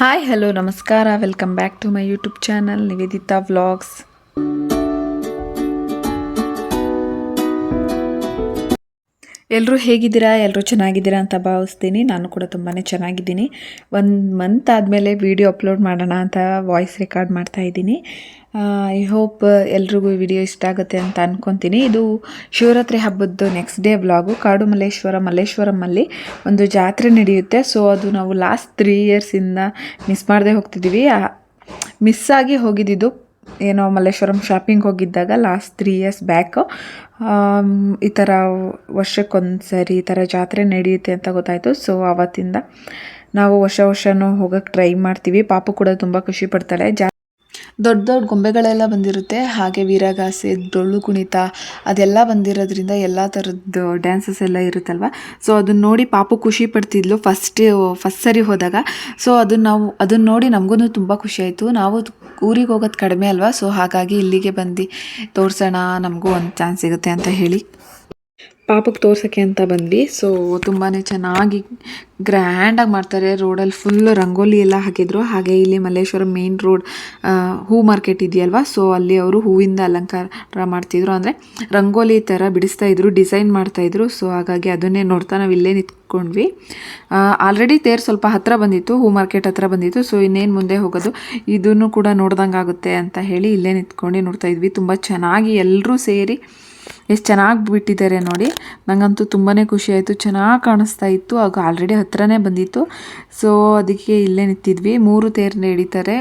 Hi hello ನಮಸ್ಕಾರ, welcome back to my YouTube channel Nivedita vlogs. ಎಲ್ಲರೂ ಹೇಗಿದ್ದೀರಾ? ಎಲ್ಲರೂ ಚೆನ್ನಾಗಿದ್ದೀರಾ ಅಂತ ಭಾವಿಸ್ತೀನಿ. ನಾನು ಕೂಡ ತುಂಬಾ ಚೆನ್ನಾಗಿದ್ದೀನಿ. 1 ಮಂತ್ ಆದಮೇಲೆ ವಿಡಿಯೋ ಅಪ್ಲೋಡ್ ಮಾಡೋಣ ಅಂತ ವಾಯ್ಸ್ ರೆಕಾರ್ಡ್ ಮಾಡ್ತಾ ಇದ್ದೀನಿ. ಐ ಹೋಪ್ ಎಲ್ರಿಗೂ ಈ ವಿಡಿಯೋ ಇಷ್ಟ ಆಗುತ್ತೆ ಅಂತ ಅಂದ್ಕೊತೀನಿ. ಇದು ಶಿವರಾತ್ರಿ ಹಬ್ಬದ್ದು ನೆಕ್ಸ್ಟ್ ಡೇ ವ್ಲಾಗು. ಕಾಡು ಮಲ್ಲೇಶ್ವರಮಲ್ಲಿ ಒಂದು ಜಾತ್ರೆ ನಡೆಯುತ್ತೆ. ಸೊ ಅದು ನಾವು ಲಾಸ್ಟ್ 3 ಇಯರ್ಸಿಂದ ಮಿಸ್ ಮಾಡದೆ ಹೋಗ್ತಿದ್ದೀವಿ. ಮಿಸ್ ಆಗಿ ಹೋಗಿದ್ದಿದ್ದು ಏನೋ ಮಲ್ಲೇಶ್ವರಂ ಶಾಪಿಂಗ್ ಹೋಗಿದ್ದಾಗ ಲಾಸ್ಟ್ 3 ಇಯರ್ಸ್ ಬ್ಯಾಕು ಈ ಥರ ವರ್ಷಕ್ಕೊಂದ್ಸರಿ ಈ ಥರ ಜಾತ್ರೆ ನಡೆಯುತ್ತೆ ಅಂತ ಗೊತ್ತಾಯಿತು. ಸೊ ಆವತ್ತಿಂದ ನಾವು ವರ್ಷನೂ ಹೋಗೋಕ್ಕೆ ಟ್ರೈ ಮಾಡ್ತೀವಿ. ಪಾಪು ಕೂಡ ತುಂಬ ಖುಷಿ ಪಡ್ತಾಳೆ. ದೊಡ್ಡ ಗೊಂಬೆಗಳೆಲ್ಲ ಬಂದಿರುತ್ತೆ. ಹಾಗೆ ವೀರಗಾಸೆ, ಡೊಳ್ಳು ಕುಣಿತ ಅದೆಲ್ಲ ಬಂದಿರೋದ್ರಿಂದ ಎಲ್ಲ ಥರದ್ದು ಡ್ಯಾನ್ಸಸ್ ಎಲ್ಲ ಇರುತ್ತಲ್ವ. ಸೊ ಅದನ್ನ ನೋಡಿ ಪಾಪು ಖುಷಿ ಪಡ್ತಿದ್ಲು ಫಸ್ಟ್ ಸರಿ ಹೋದಾಗ. ಸೊ ಅದನ್ನ ನೋಡಿ ನಮಗೂ ತುಂಬ ಖುಷಿ ಆಯಿತು. ನಾವು ಊರಿಗೆ ಹೋಗೋದು ಕಡಿಮೆ ಅಲ್ವಾ, ಸೊ ಹಾಗಾಗಿ ಇಲ್ಲಿಗೆ ಬಂದು ತೋರಿಸೋಣ, ನಮಗೂ ಒಂದು ಚಾನ್ಸ್ ಸಿಗುತ್ತೆ ಅಂತ ಹೇಳಿ ಪಾಪಕ್ಕೆ ತೋರ್ಸೋಕ್ಕೆ ಅಂತ ಬಂದ್ವಿ. ಸೊ ತುಂಬಾ ಚೆನ್ನಾಗಿ ಗ್ರ್ಯಾಂಡಾಗಿ ಮಾಡ್ತಾರೆ. ರೋಡಲ್ಲಿ ಫುಲ್ ರಂಗೋಲಿ ಎಲ್ಲ ಹಾಕಿದ್ರು. ಹಾಗೆ ಇಲ್ಲಿ ಮಲ್ಲೇಶ್ವರಂ ಮೇನ್ ರೋಡ್ ಹೂ ಮಾರ್ಕೆಟ್ ಇದೆಯಲ್ವ, ಸೊ ಅಲ್ಲಿ ಅವರು ಹೂವಿಂದ ಅಲಂಕಾರ ಮಾಡ್ತಿದ್ರು. ಅಂದರೆ ರಂಗೋಲಿ ಥರ ಬಿಡಿಸ್ತಾಯಿದ್ರು, ಡಿಸೈನ್ ಮಾಡ್ತಾಯಿದ್ರು. ಸೊ ಹಾಗಾಗಿ ಅದನ್ನೇ ನೋಡ್ತಾ ನಾವು ಇಲ್ಲೇ ನಿಂತ್ಕೊಂಡ್ವಿ. ಆಲ್ರೆಡಿ ತೇರು ಸ್ವಲ್ಪ ಹತ್ತಿರ ಬಂದಿತ್ತು, ಹೂ ಮಾರ್ಕೆಟ್ ಹತ್ರ ಬಂದಿತ್ತು. ಸೊ ಇನ್ನೇನು ಮುಂದೆ ಹೋಗೋದು, ಇದನ್ನು ಕೂಡ ನೋಡ್ದಂಗೆ ಆಗುತ್ತೆ ಅಂತ ಹೇಳಿ ಇಲ್ಲೇ ನಿಂತ್ಕೊಂಡು ನೋಡ್ತಾಯಿದ್ವಿ. ತುಂಬ ಚೆನ್ನಾಗಿ ಎಲ್ಲರೂ ಸೇರಿ ಎಷ್ಟು ಚೆನ್ನಾಗಿ ಬಿಟ್ಟಿದ್ದಾರೆ ನೋಡಿ. ನನಗಂತೂ ತುಂಬಾ ಖುಷಿ ಆಯಿತು. ಚೆನ್ನಾಗಿ ಕಾಣಿಸ್ತಾ ಇತ್ತು. ಆಗ ಆಲ್ರೆಡಿ ಹತ್ರನೇ ಬಂದಿತ್ತು. ಸೊ ಅದಕ್ಕೆ ಇಲ್ಲೇ ನಿಂತಿದ್ವಿ. 3 ತೇರು ನಡೀತಾರೆ.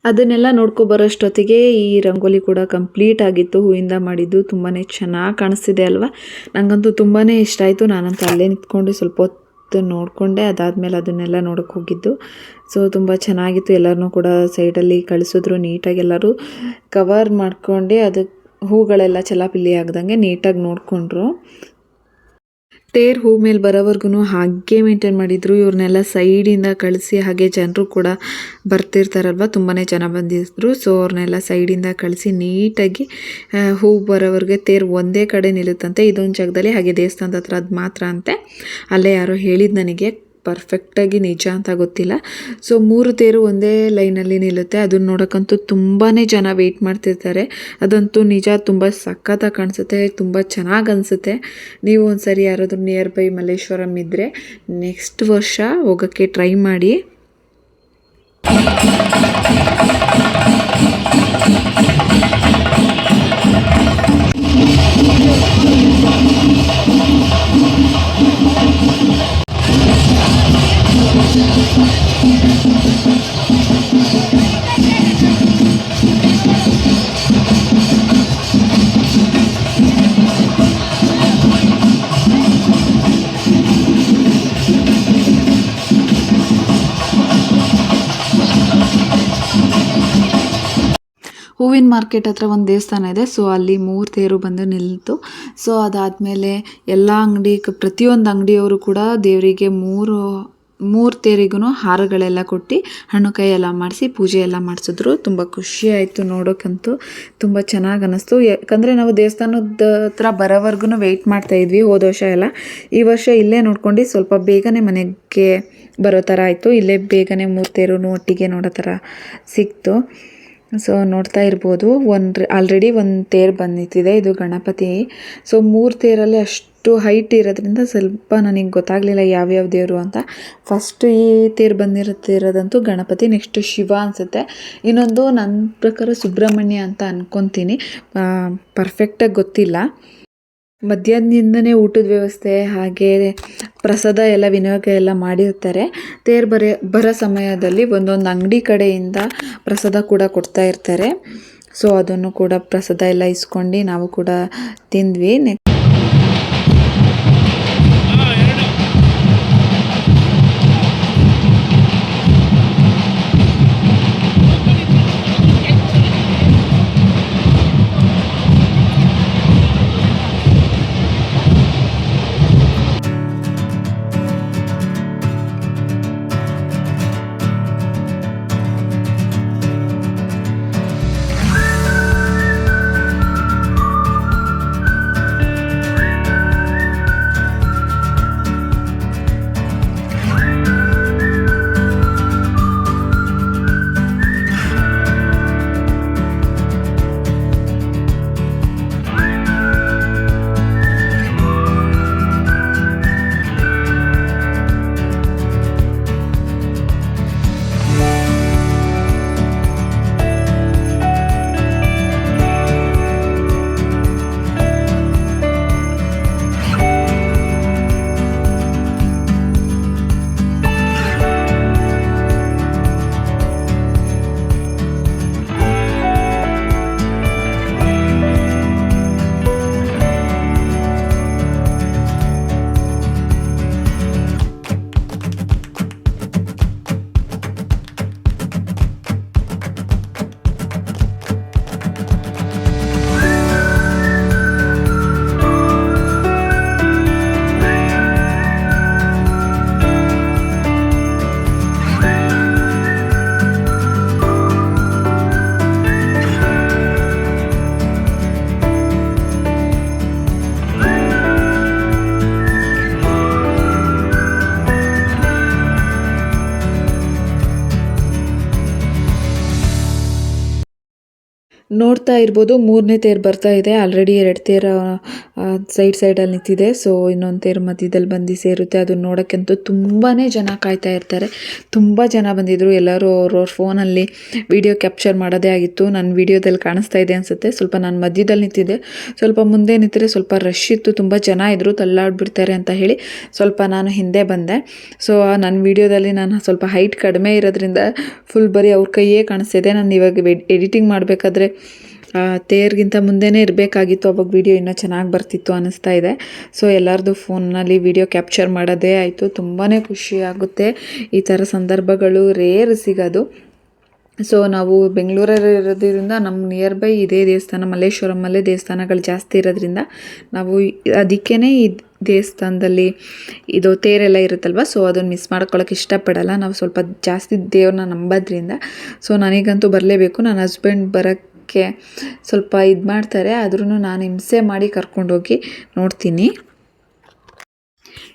ಅದನ್ನೆಲ್ಲ ನೋಡ್ಕೊಬರೋಷ್ಟೊತ್ತಿಗೆ ಈ ರಂಗೋಲಿ ಕೂಡ ಕಂಪ್ಲೀಟ್ ಆಗಿತ್ತು. ಹೂವಿಂದ ಮಾಡಿದ್ದು ತುಂಬಾ ಚೆನ್ನಾಗಿ ಕಾಣಿಸ್ತಿದೆ ಅಲ್ವಾ. ನನಗಂತೂ ತುಂಬಾ ಇಷ್ಟ ಆಯಿತು. ನಾನಂತೂ ಅಲ್ಲೇ ನಿಂತ್ಕೊಂಡು ಸ್ವಲ್ಪ ಹೊತ್ತು ನೋಡಿಕೊಂಡೆ. ಅದಾದಮೇಲೆ ಅದನ್ನೆಲ್ಲ ನೋಡೋಕ್ಕೆ ಹೋಗಿದ್ದು. ಸೊ ತುಂಬ ಚೆನ್ನಾಗಿತ್ತು. ಎಲ್ಲರನ್ನೂ ಕೂಡ ಸೈಡಲ್ಲಿ ಕಳಿಸಿದ್ರು. ನೀಟಾಗಿ ಎಲ್ಲರೂ ಕವರ್ ಮಾಡ್ಕೊಂಡು ಅದಕ್ಕೆ ಹೂಗಳೆಲ್ಲ ಚಲಾಪಿಲ್ಲಿ ಆಗ್ದಂಗೆ ನೀಟಾಗಿ ನೋಡಿಕೊಂಡ್ರು. ತೇರು ಹೂ ಮೇಲೆ ಬರೋವರೆಗೂ ಹಾಗೆ ಮೇಂಟೈನ್ ಮಾಡಿದರು. ಇವ್ರನ್ನೆಲ್ಲ ಸೈಡಿಂದ ಕಳಿಸಿ, ಹಾಗೆ ಜನರು ಕೂಡ ಬರ್ತಿರ್ತಾರಲ್ವ, ತುಂಬಾ ಜನ ಬಂದಿದ್ರು. ಸೊ ಅವ್ರನ್ನೆಲ್ಲ ಸೈಡಿಂದ ಕಳಿಸಿ ನೀಟಾಗಿ ಹೂ ಬರೋವರೆಗೆ ತೇರು ಒಂದೇ ಕಡೆ ನಿಲ್ಲುತ್ತಂತೆ ಇದೊಂದು ಜಾಗದಲ್ಲಿ. ಹಾಗೆ ದೇವಸ್ಥಾನದ ಹತ್ರ ಅದು ಮಾತ್ರ ಅಂತೆ. ಅಲ್ಲೇ ಯಾರೋ ಹೇಳಿದ್ದು ನನಗೆ. ಪರ್ಫೆಕ್ಟಾಗಿ ನಿಜ ಅಂತ ಗೊತ್ತಿಲ್ಲ. ಸೊ 3 ತೇರು ಒಂದೇ ಲೈನಲ್ಲಿ ನಿಲ್ಲುತ್ತೆ. ಅದನ್ನು ನೋಡೋಕ್ಕಂತೂ ತುಂಬಾ ಜನ ವೆಯ್ಟ್ ಮಾಡ್ತಿರ್ತಾರೆ. ಅದಂತೂ ನಿಜ ತುಂಬ ಸಖತ್ತಾಗಿ ಕಾಣಿಸುತ್ತೆ, ತುಂಬ ಚೆನ್ನಾಗಿ ಅನಿಸುತ್ತೆ. ನೀವು ಒಂದ್ಸರಿ ಯಾರಾದರೂ ನಿಯರ್ ಬೈ ಮಲ್ಲೇಶ್ವರಂ ಇದ್ದರೆ ನೆಕ್ಸ್ಟ್ ವರ್ಷ ಹೋಗೋಕ್ಕೆ ಟ್ರೈ ಮಾಡಿ. ಹೂವಿನ ಮಾರ್ಕೆಟ್ ಹತ್ರ ಒಂದು ದೇವಸ್ಥಾನ ಇದೆ. ಸೊ ಅಲ್ಲಿ 3 ತೇರು ಬಂದು ನಿಲ್ತು. ಸೊ ಅದಾದಮೇಲೆ ಎಲ್ಲ ಪ್ರತಿಯೊಂದು ಅಂಗಡಿಯವರು ಕೂಡ ದೇವರಿಗೆ ಮೂರು ತೇರಿಗೂ ಹಾರಗಳೆಲ್ಲ ಕೊಟ್ಟು ಹಣ್ಣು ಕೈ ಎಲ್ಲ ಮಾಡಿಸಿ ಪೂಜೆ ಎಲ್ಲ ಮಾಡಿಸಿದ್ರು. ತುಂಬ ಖುಷಿ ಆಯಿತು ನೋಡೋಕ್ಕಂತೂ, ತುಂಬ ಚೆನ್ನಾಗಿ ಅನ್ನಿಸ್ತು. ಯಾಕಂದರೆ ನಾವು ದೇವಸ್ಥಾನದ ಹತ್ರ ಬರೋವರೆಗೂ ವೆಯ್ಟ್ ಮಾಡ್ತಾಯಿದ್ವಿ ಹೋದ ವರ್ಷ ಎಲ್ಲ. ಈ ವರ್ಷ ಇಲ್ಲೇ ನೋಡ್ಕೊಂಡು ಸ್ವಲ್ಪ ಬೇಗನೆ ಮನೆಗೆ ಬರೋ ಥರ ಆಯಿತು. ಇಲ್ಲೇ ಬೇಗನೆ 3 ತೇರು ಒಟ್ಟಿಗೆ ನೋಡೋ ಥರ ಸಿಕ್ತು. ಸೊ ನೋಡ್ತಾ ಇರ್ಬೋದು, ಆಲ್ರೆಡಿ ಒಂದು ತೇರು ಬಂದು ನಿಂತಿದೆ. ಇದು ಗಣಪತಿ. ಸೊ 3 ತೇರಲ್ಲಿ ಅಷ್ಟು ಹೈಟ್ ಇರೋದ್ರಿಂದ ಸ್ವಲ್ಪ ನನಗೆ ಗೊತ್ತಾಗಲಿಲ್ಲ ಯಾವ್ಯಾವ ದೇವರು ಅಂತ. ಫಸ್ಟ್ ಈ ತೇರು ಬಂದಿರೋದಂತೂ ಗಣಪತಿ, ನೆಕ್ಸ್ಟ್ ಶಿವ ಅನಿಸುತ್ತೆ, ಇನ್ನೊಂದು ನನ್ನ ಪ್ರಕಾರ ಸುಬ್ರಹ್ಮಣ್ಯ ಅಂತ ಅನ್ಕೊತೀನಿ, ಪರ್ಫೆಕ್ಟಾಗಿ ಗೊತ್ತಿಲ್ಲ. ಮಧ್ಯಾಹ್ನದಿಂದನೇ ಊಟದ ವ್ಯವಸ್ಥೆ ಹಾಗೆ ಪ್ರಸಾದ ಎಲ್ಲ ವಿನಿಯೋಗ ಎಲ್ಲ ಮಾಡಿರ್ತಾರೆ. ತೇರು ಬರೋ ಸಮಯದಲ್ಲಿ ಒಂದೊಂದು ಅಂಗಡಿ ಕಡೆಯಿಂದ ಪ್ರಸಾದ ಕೂಡ ಕೊಡ್ತಾ ಇರ್ತಾರೆ. ಸೊ ಅದನ್ನು ಕೂಡ ಪ್ರಸಾದ ಎಲ್ಲ ಇಸ್ಕೊಂಡು ನಾವು ಕೂಡ ತಿಂದ್ವಿ. ನೋಡ್ತಾ ಇರ್ಬೋದು, 3ನೇ ತೇರು ಬರ್ತಾ ಇದೆ. ಆಲ್ರೆಡಿ 2 ತೇರು ಸೈಡಲ್ಲಿ ನಿಂತಿದೆ. ಸೊ ಇನ್ನೊಂದು ತೇರು ಮಧ್ಯದಲ್ಲಿ ಬಂದು ಸೇರುತ್ತೆ. ಅದನ್ನ ನೋಡೋಕ್ಕಂತೂ ತುಂಬಾ ಜನ ಕಾಯ್ತಾ ಇರ್ತಾರೆ. ತುಂಬ ಜನ ಬಂದಿದ್ದರು. ಎಲ್ಲರೂ ಅವ್ರವ್ರ ಫೋನಲ್ಲಿ ವಿಡಿಯೋ ಕ್ಯಾಪ್ಚರ್ ಮಾಡೋದೇ ಆಗಿತ್ತು. ನನ್ನ ವಿಡಿಯೋದಲ್ಲಿ ಕಾಣಿಸ್ತಾ ಇದೆ ಅನಿಸುತ್ತೆ. ಸ್ವಲ್ಪ ನಾನು ಮಧ್ಯದಲ್ಲಿ ನಿಂತಿದ್ದೆ, ಸ್ವಲ್ಪ ಮುಂದೆ ನಿಂತರೆ ಸ್ವಲ್ಪ ರಶ್ ಇತ್ತು, ತುಂಬ ಜನ ಇದ್ದರು, ತಳ್ಳಾಡ್ಬಿಡ್ತಾರೆ ಅಂತ ಹೇಳಿ ಸ್ವಲ್ಪ ನಾನು ಹಿಂದೆ ಬಂದೆ. ಸೊ ನನ್ನ ವಿಡಿಯೋದಲ್ಲಿ ನಾನು ಸ್ವಲ್ಪ ಹೈಟ್ ಕಡಿಮೆ ಇರೋದ್ರಿಂದ ಫುಲ್ ಬರೀ ಅವ್ರ ಕೈಯೇ ಕಾಣಿಸ್ತಿದೆ. ನಾನು ಇವಾಗ ಎಡಿಟಿಂಗ್ ಮಾಡಬೇಕಾದ್ರೆ ತೇರ್ಗಿಂತ ಮುಂದೆನೇ ಇರಬೇಕಾಗಿತ್ತು, ಅವಾಗ ವಿಡಿಯೋ ಇನ್ನೂ ಚೆನ್ನಾಗಿ ಬರ್ತಿತ್ತು ಅನ್ನಿಸ್ತಾ ಇದೆ. ಸೊ ಎಲ್ಲರದು ಫೋನ್ನಲ್ಲಿ ವಿಡಿಯೋ ಕ್ಯಾಪ್ಚರ್ ಮಾಡೋದೇ ಆಯಿತು. ತುಂಬಾ ಖುಷಿ ಆಗುತ್ತೆ. ಈ ಥರ ಸಂದರ್ಭಗಳು ರೇರ್ ಸಿಗೋದು. ಸೊ ನಾವು ಬೆಂಗಳೂರಲ್ಲಿ ಇರೋದ್ರಿಂದ ನಮ್ಮ ನಿಯರ್ ಬೈ ಇದೇ ದೇವಸ್ಥಾನ, ಮಲ್ಲೇಶ್ವರಮಲ್ಲೇ ದೇವಸ್ಥಾನಗಳು ಜಾಸ್ತಿ ಇರೋದ್ರಿಂದ ನಾವು ಅದಕ್ಕೇ ಈ ದೇವಸ್ಥಾನದಲ್ಲಿ ಇದು ತೇರೆಲ್ಲ ಇರುತ್ತಲ್ವ, ಸೊ ಅದನ್ನು ಮಿಸ್ ಮಾಡ್ಕೊಳ್ಳೋಕೆ ಇಷ್ಟಪಡಲ್ಲ. ನಾವು ಸ್ವಲ್ಪ ಜಾಸ್ತಿ ದೇವ್ರನ್ನ ನಂಬೋದ್ರಿಂದ. ಸೊ ನನಗಂತೂ ಬರಲೇಬೇಕು. ನನ್ನ ಹಸ್ಬೆಂಡ್ ಬರೋಕ್ಕೆ ಸ್ವಲ್ಪ ಇದು ಮಾಡ್ತಾರೆ, ಆದ್ರೂ ನಾನು ಹಿಂಸೆ ಮಾಡಿ ಕರ್ಕೊಂಡೋಗಿ ನೋಡ್ತೀನಿ.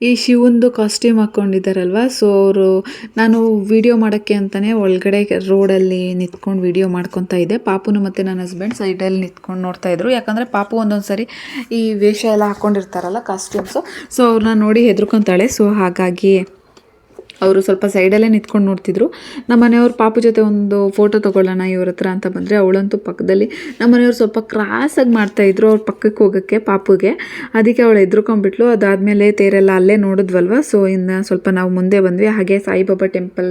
ಈ ಶಿವಂದು ಕಾಸ್ಟ್ಯೂಮ್ ಹಾಕ್ಕೊಂಡಿದ್ದಾರಲ್ವ, ಸೊ ಅವರು ನಾನು ವಿಡಿಯೋ ಮಾಡೋಕ್ಕೆ ಅಂತಲೇ ಒಳಗಡೆ ರೋಡಲ್ಲಿ ನಿಂತ್ಕೊಂಡು ವಿಡಿಯೋ ಮಾಡ್ಕೊತಾ ಇದ್ದೆ. ಪಾಪುನು ಮತ್ತು ನನ್ನ ಹಸ್ಬೆಂಡ್ ಸೈಡಲ್ಲಿ ನಿಂತ್ಕೊಂಡು ನೋಡ್ತಾಯಿದ್ರು. ಯಾಕಂದರೆ ಪಾಪು ಒಂದೊಂದು ಸರಿ ಈ ವೇಷ ಎಲ್ಲ ಹಾಕ್ಕೊಂಡಿರ್ತಾರಲ್ಲ ಕಾಸ್ಟ್ಯೂಮ್ಸು, ಸೊ ಅವ್ರನ್ನ ನೋಡಿ ಹೆದರ್ಕೊತಾಳೆ. ಸೊ ಹಾಗಾಗಿ ಅವರು ಸ್ವಲ್ಪ ಸೈಡಲ್ಲೇ ನಿಂತ್ಕೊಂಡು ನೋಡ್ತಿದ್ರು. ನಮ್ಮ ಮನೆಯವ್ರು ಪಾಪು ಜೊತೆ ಒಂದು ಫೋಟೋ ತೊಗೊಳ್ಳೋಣ ಇವ್ರ ಹತ್ರ ಅಂತ ಬಂದರೆ, ಅವಳಂತೂ ಪಕ್ಕದಲ್ಲಿ ನಮ್ಮ ಮನೆಯವ್ರು ಸ್ವಲ್ಪ ಕ್ರಾಸಾಗಿ ಮಾಡ್ತಾಯಿದ್ರು ಅವ್ರ ಪಕ್ಕಕ್ಕೆ ಹೋಗೋಕ್ಕೆ ಪಾಪುಗೆ. ಅದಕ್ಕೆ ಅವಳು ಎದ್ರುಕೊಂಡ್ಬಿಟ್ಲು. ಅದಾದಮೇಲೆ ತೇರೆಲ್ಲ ಅಲ್ಲೇ ನೋಡಿದ್ವಲ್ವ, ಸೊ ಇನ್ನು ಸ್ವಲ್ಪ ನಾವು ಮುಂದೆ ಬಂದ್ವಿ. ಹಾಗೆ ಸಾಯಿಬಾಬಾ ಟೆಂಪಲ್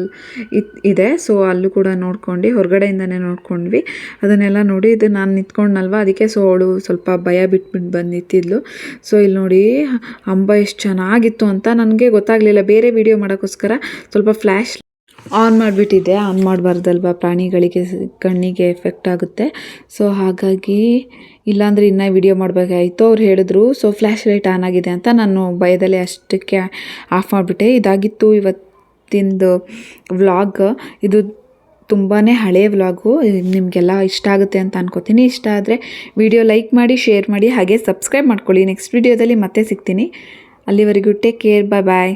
ಇದೆ, ಸೊ ಅಲ್ಲೂ ಕೂಡ ನೋಡ್ಕೊಂಡು ಹೊರಗಡೆಯಿಂದನೇ ನೋಡ್ಕೊಂಡ್ವಿ. ಅದನ್ನೆಲ್ಲ ನೋಡಿ ಇದು ನಾನು ನಿಂತ್ಕೊಂಡ್ನಲ್ವ, ಅದಕ್ಕೆ ಸೊ ಅವಳು ಸ್ವಲ್ಪ ಭಯ ಬಿಟ್ಬಿಟ್ಟು ಬಂದು ನಿಂತಿದ್ಲು. ಸೊ ಇಲ್ಲಿ ನೋಡಿ ಅಂಬ ಎಷ್ಟು ಚೆನ್ನಾಗಿತ್ತು ಅಂತ ನನಗೆ ಗೊತ್ತಾಗಲಿಲ್ಲ. ಬೇರೆ ವಿಡಿಯೋ ಮಾಡೋಕ್ಕೋಸ್ಕರ ಸ್ವಲ್ಪ ಫ್ಲ್ಯಾಶ್ ಆನ್ ಮಾಡಿಬಿಟ್ಟಿದ್ದೆ. ಆನ್ ಮಾಡಬಾರ್ದಲ್ವ, ಪ್ರಾಣಿಗಳಿಗೆ ಕಣ್ಣಿಗೆ ಎಫೆಕ್ಟ್ ಆಗುತ್ತೆ. ಸೊ ಹಾಗಾಗಿ ಇಲ್ಲಾಂದರೆ ಇನ್ನೂ ವಿಡಿಯೋ ಮಾಡಬೇಕಾಯಿತು. ಅವ್ರು ಹೇಳಿದ್ರು ಸೊ ಫ್ಲ್ಯಾಶ್ ಲೈಟ್ ಆನ್ ಆಗಿದೆ ಅಂತ. ನಾನು ಭಯದಲ್ಲೇ ಅಷ್ಟಕ್ಕೆ ಆಫ್ ಮಾಡಿಬಿಟ್ಟೆ. ಇದಾಗಿತ್ತು ಇವತ್ತಿಂದು ವ್ಲಾಗ್. ಇದು ತುಂಬಾ ಹಳೆಯ ವ್ಲಾಗು. ನಿಮಗೆಲ್ಲ ಇಷ್ಟ ಆಗುತ್ತೆ ಅಂತ ಅನ್ಕೋತೀನಿ. ಇಷ್ಟ ಆದರೆ ವಿಡಿಯೋ ಲೈಕ್ ಮಾಡಿ, ಶೇರ್ ಮಾಡಿ, ಹಾಗೆ ಸಬ್ಸ್ಕ್ರೈಬ್ ಮಾಡ್ಕೊಳ್ಳಿ. ನೆಕ್ಸ್ಟ್ ವಿಡಿಯೋದಲ್ಲಿ ಮತ್ತೆ ಸಿಗ್ತೀನಿ. ಅಲ್ಲಿವರೆಗೂ ಟೇಕ್ ಕೇರ್, ಬಾಯ್ ಬಾಯ್.